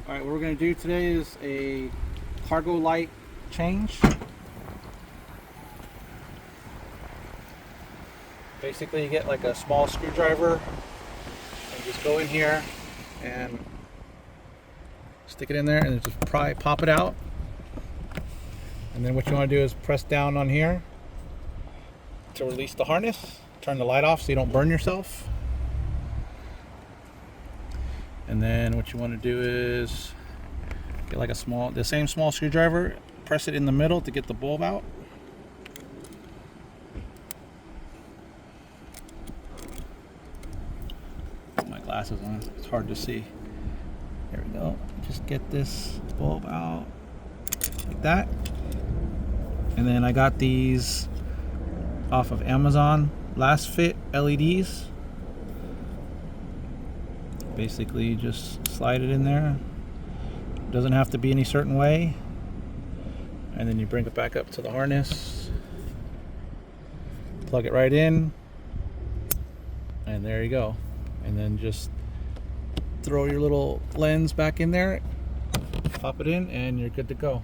Alright, what we're going to do today is a cargo light change. Basically you get like a small screwdriver and just go in here and stick it in there and just pop it out. And then what you want to do is press down on here to release the harness. Turn the light off so you don't burn yourself. And then what you want to do is get like the same small screwdriver, press it in the middle to get the bulb out. Put my glasses on, it's hard to see. There we go. Just get this bulb out like that. And then I got these off of Amazon, LASFIT LEDs. Basically just slide it in there. It doesn't have to be any certain way. And then you bring it back up to the harness, plug it right in, and there you go. And then just throw your little lens back in there, pop it in, and you're good to go.